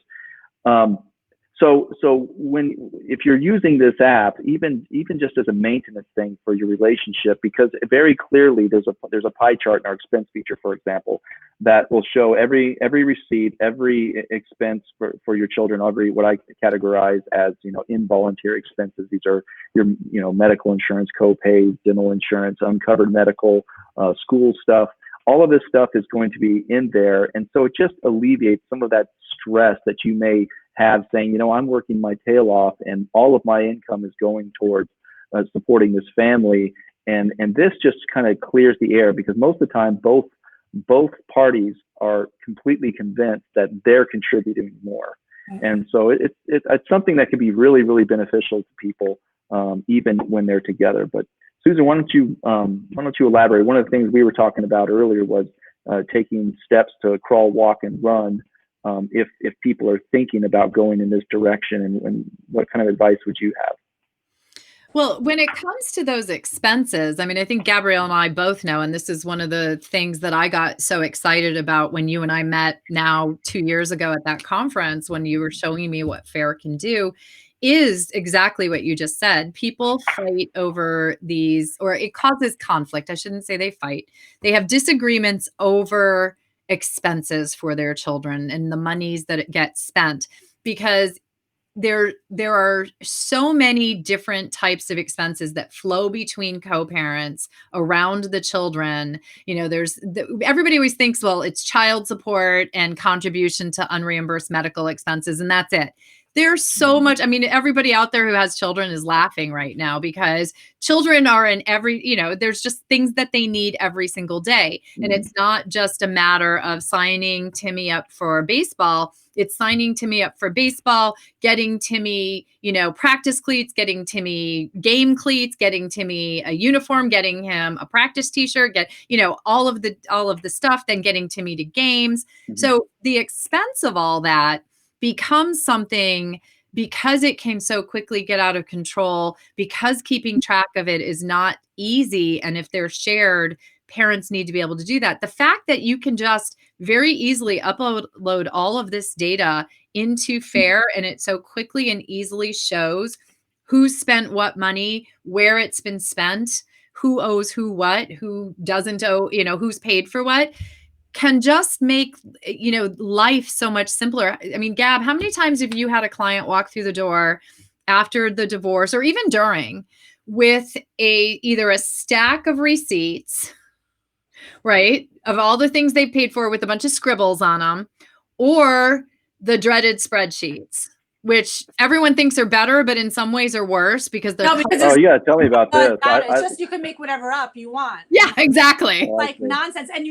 So if you're using this app, even just as a maintenance thing for your relationship, because very clearly there's a pie chart in our expense feature, for example, that will show every receipt, every expense for your children, what I categorize as involuntary expenses. These are your medical insurance, co-pays, dental insurance, uncovered medical, school stuff. All of this stuff is going to be in there, and so it just alleviates some of that stress that you may have, saying, I'm working my tail off and all of my income is going towards supporting this family. And this just kind of clears the air, because most of the time, both parties are completely convinced that they're contributing more. And so it's something that can be really, really beneficial to people, even when they're together. But Susan, why don't you elaborate? One of the things we were talking about earlier was taking steps to crawl, walk, and run. If people are thinking about going in this direction, and what kind of advice would you have? Well, when it comes to those expenses, I mean, I think Gabrielle and I both know, and this is one of the things that I got so excited about when you and I met now 2 years ago at that conference, when you were showing me what Fayr can do, is exactly what you just said. People fight over these, or it causes conflict. I shouldn't say they fight. They have disagreements over expenses for their children and the monies that it gets spent, because there are so many different types of expenses that flow between co-parents around the children. Everybody always thinks, well, it's child support and contribution to unreimbursed medical expenses, and that's it. There's so much. I mean, everybody out there who has children is laughing right now, because children are in there's just things that they need every single day. And it's not just a matter of signing Timmy up for baseball. It's signing Timmy up for baseball, getting Timmy, practice cleats, getting Timmy game cleats, getting Timmy a uniform, getting him a practice t-shirt, all of the stuff, then getting Timmy to games. Mm-hmm. So the expense of all that becomes something, because it came so quickly, get out of control, because keeping track of it is not easy. And if they're shared, parents need to be able to do that. The fact that you can just very easily upload all of this data into Fayr, and it so quickly and easily shows who's spent what money, where it's been spent, who owes who what, who doesn't owe, who's paid for what, can just make, life so much simpler. I mean, Gab, how many times have you had a client walk through the door after the divorce, or even during, with either a stack of receipts, right, of all the things they paid for with a bunch of scribbles on them, or the dreaded spreadsheets, which everyone thinks are better, but in some ways are worse, because they're tell me about this. It's just, you can make whatever up you want. Yeah, exactly. Like nonsense. And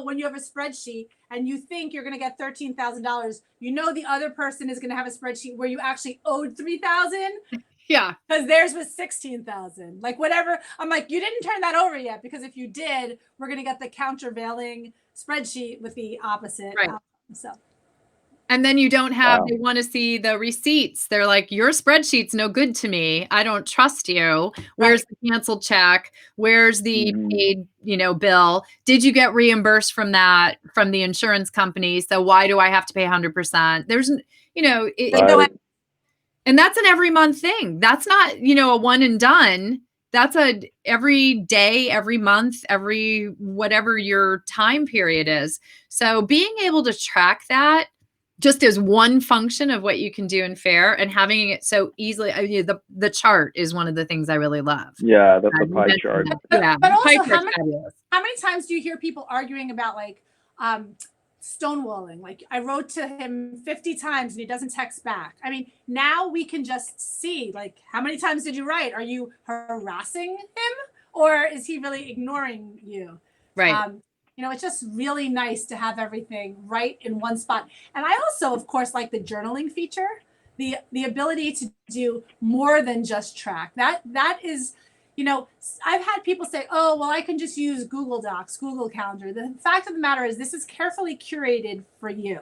when you have a spreadsheet and you think you're going to get $13,000, the other person is going to have a spreadsheet where you actually owed $3,000. Yeah. Because theirs was $16,000. Like, whatever. I'm like, you didn't turn that over yet, because if you did, we're going to get the countervailing spreadsheet with the opposite. Right. So. And then you don't have, they want to see the receipts. They're like, your spreadsheet's no good to me. I don't trust you. Where's the canceled check? Where's the paid, bill? Did you get reimbursed from the insurance company? So why do I have to pay 100%? There's, and that's an every month thing. That's not, a one and done. that's a every day, every month, every whatever your time period is. So being able to track that just as one function of what you can do in Fayr, and having it so easily, I mean, the chart is one of the things I really love. Yeah, the pie chart. Yeah, but pie also, chart's fabulous. how many times do you hear people arguing about like stonewalling? Like, I wrote to him 50 times and he doesn't text back. I mean, now we can just see, like, how many times did you write? Are you harassing him, or is he really ignoring you? Right. You know, it's just really nice to have everything right in one spot. And I also, of course, like the journaling feature, the ability to do more than just track. That is, you know, I've had people say, oh, well, I can just use Google Docs, Google Calendar. The fact of the matter is, this is carefully curated for you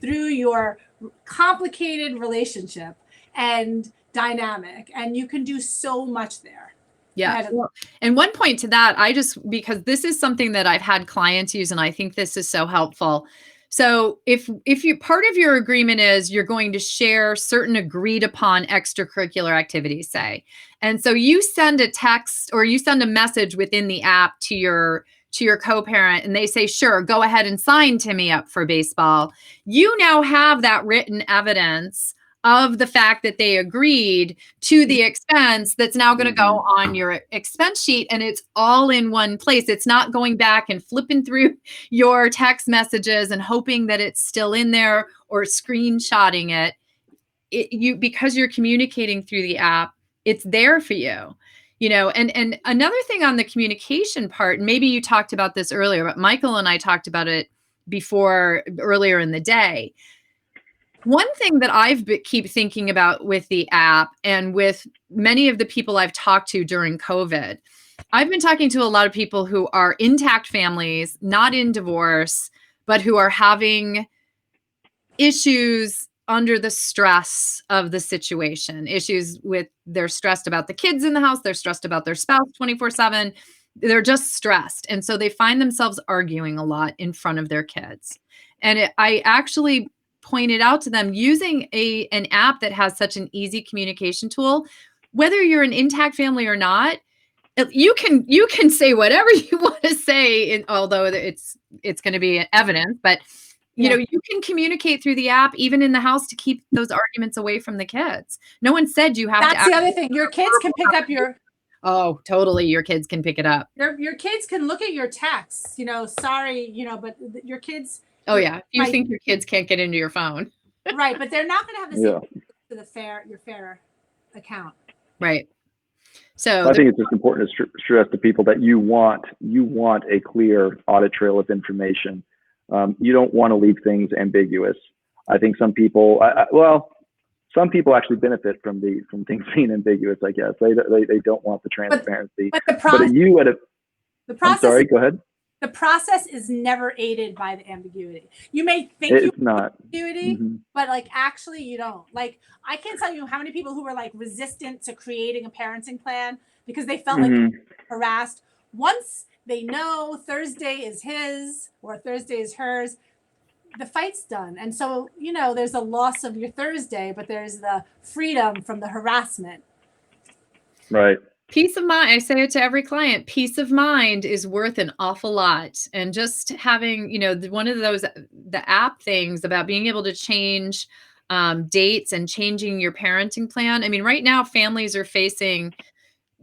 through your complicated relationship and dynamic, and you can do so much there. Yeah. Well, and one point to that, because this is something that I've had clients use, and I think this is so helpful. So if you, part of your agreement is you're going to share certain agreed upon extracurricular activities, say, and so you send a text or you send a message within the app to your co-parent, and they say, sure, go ahead and sign Timmy up for baseball. You now have that written evidence of the fact that they agreed to the expense that's now going to go on your expense sheet, and it's all in one place. It's not going back and flipping through your text messages and hoping that it's still in there or screenshotting it. Because you're communicating through the app, it's there for you. You know, and another thing on the communication part, and maybe you talked about this earlier, but Michael and I talked about it before earlier in the day. One thing that keep thinking about with the app, and with many of the people I've talked to during COVID, I've been talking to a lot of people who are intact families, not in divorce, but who are having issues under the stress of the situation, issues with, they're stressed about the kids in the house, they're stressed about their spouse 24/7, they're just stressed. And so they find themselves arguing a lot in front of their kids. And I actually pointed out to them, using an app that has such an easy communication tool, whether you're an intact family or not, you can say whatever you want to say, although it's going to be evidence, but you know, you can communicate through the app, even in the house, to keep those arguments away from the kids. No one said you have to. That's the other thing. Your kids can pick up your. Oh, totally. Your kids can pick it up. Your kids can look at your texts, you know, sorry, you know, but your kids. Oh yeah. You think your kids can't get into your phone. Right. But they're not going to have the same to your Fayr account. Right. So I think it's just important to stress to people that you want a clear audit trail of information. You don't want to leave things ambiguous. I think some people, some people actually benefit from things being ambiguous. I guess they don't want the transparency. But the process. I'm sorry. Go ahead. The process is never aided by the ambiguity. You may think it's not ambiguity, but like actually you don't. Like, I can't tell you how many people who were like resistant to creating a parenting plan because they felt like harassed. Once they know Thursday is his or Thursday is hers, the fight's done. And so, you know, there's a loss of your Thursday, but there's the freedom from the harassment. Right. Peace of mind. I say it to every client. Peace of mind is worth an awful lot. And just having, you know, one of those, the app things about being able to change dates and changing your parenting plan. I mean, right now families are facing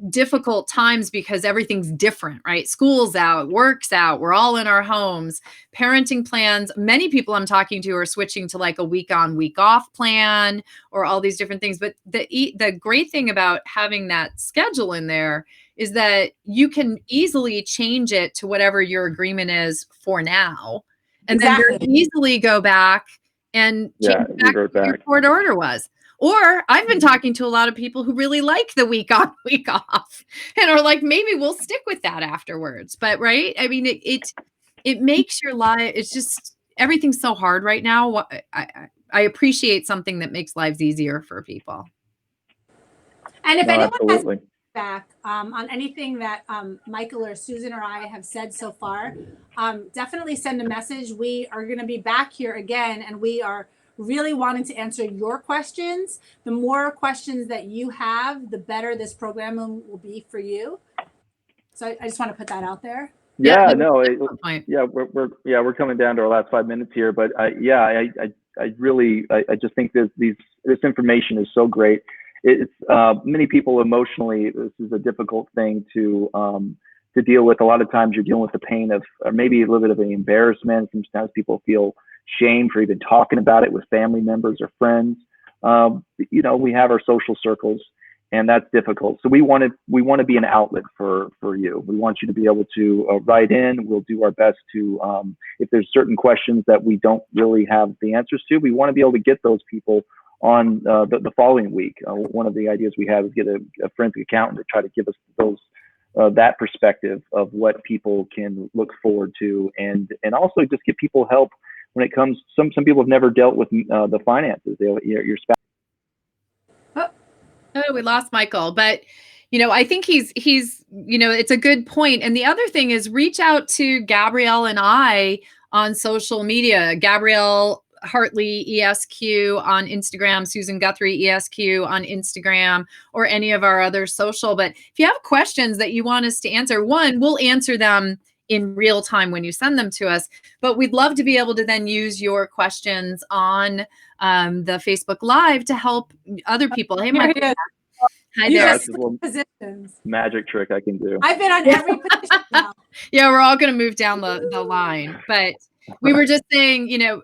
difficult times because everything's different, right? School's out, work's out, we're all in our homes. Parenting plans, many people I'm talking to are switching to like a week on, week off plan, or all these different things. But the great thing about having that schedule in there is that you can easily change it to whatever your agreement is for now. And then you easily go back and change back what your court order was. Or I've been talking to a lot of people who really like the week on, week off, and are like, maybe we'll stick with that afterwards. But right, I mean, it makes your life. It's just, everything's so hard right now. I appreciate something that makes lives easier for people. And if anyone has feedback on anything that Michael or Susan or I have said so far, definitely send a message. We are going to be back here again, and we are really wanting to answer your questions. The more questions that you have, the better this program will be for you. So I just want to put that out there. Yeah, no, yeah, we're coming down to our last 5 minutes here, but I really just think that this information is so great. It's many people emotionally, this is a difficult thing to deal with. A lot of times you're dealing with the pain of, or maybe a little bit of an embarrassment. Sometimes people feel shame for even talking about it with family members or friends. You know, we have our social circles, and that's difficult. So we want to be an outlet for you. We want you to be able to write in. We'll do our best to, if there's certain questions that we don't really have the answers to, we want to be able to get those people on the following week. One of the ideas we have is get a forensic accountant to try to give us those that perspective of what people can look forward to, and also just get people help when it comes. Some people have never dealt with the finances. Your spouse. Oh, we lost Michael, but you know, I think he's, you know, it's a good point. And the other thing is reach out to Gabrielle and I on social media. Gabrielle Hartley ESQ on Instagram, Susan Guthrie ESQ on Instagram, or any of our other social. But if you have questions that you want us to answer, one, we'll answer them in real time when you send them to us. But we'd love to be able to then use your questions on the Facebook Live to help other people. Hey, Michael. Hi there. That's a little magic trick I can do. I've been on every position now. Yeah, we're all going to move down the line. But we were just saying, you know.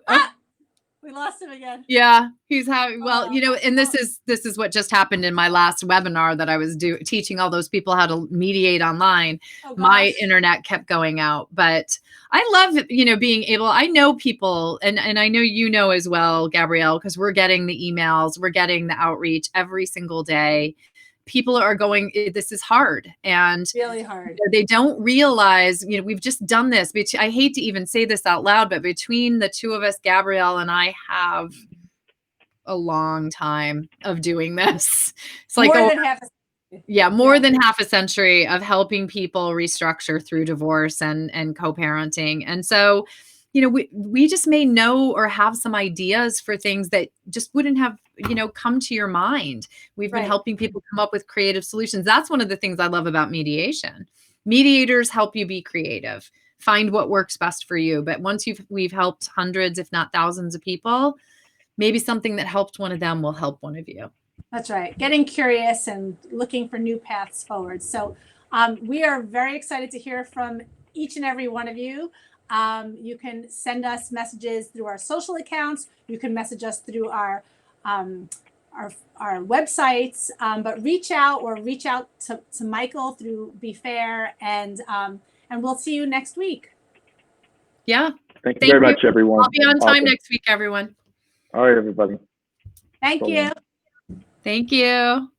We lost him again. Yeah, he's having, well, you know, and this is what just happened in my last webinar that I was teaching all those people how to mediate online. My internet kept going out, but I love, you know, being able, I know people, and I know you know as well, Gabrielle, because we're getting the emails, we're getting the outreach every single day. People are going, this is hard, and really hard. You know, they don't realize, you know, we've just done this. I hate to even say this out loud, but between the two of us, Gabrielle and I have a long time of doing this. It's like more than half a century of helping people restructure through divorce and co-parenting. And so, you know, we just may know or have some ideas for things that just wouldn't have, you know, come to your mind. We've been helping people come up with creative solutions. That's one of the things I love about mediation. Mediators help you be creative, find what works best for you. But once we've helped hundreds, if not thousands of people, maybe something that helped one of them will help one of you. That's right. Getting curious and looking for new paths forward. So we are very excited to hear from each and every one of you. You can send us messages through our social accounts. You can message us through our websites, but reach out to Michael through Be Fayr, and we'll see you next week. Yeah. Thank you very much, everyone. I'll be on time next week, everyone. All right, everybody. Thank you. Thank you.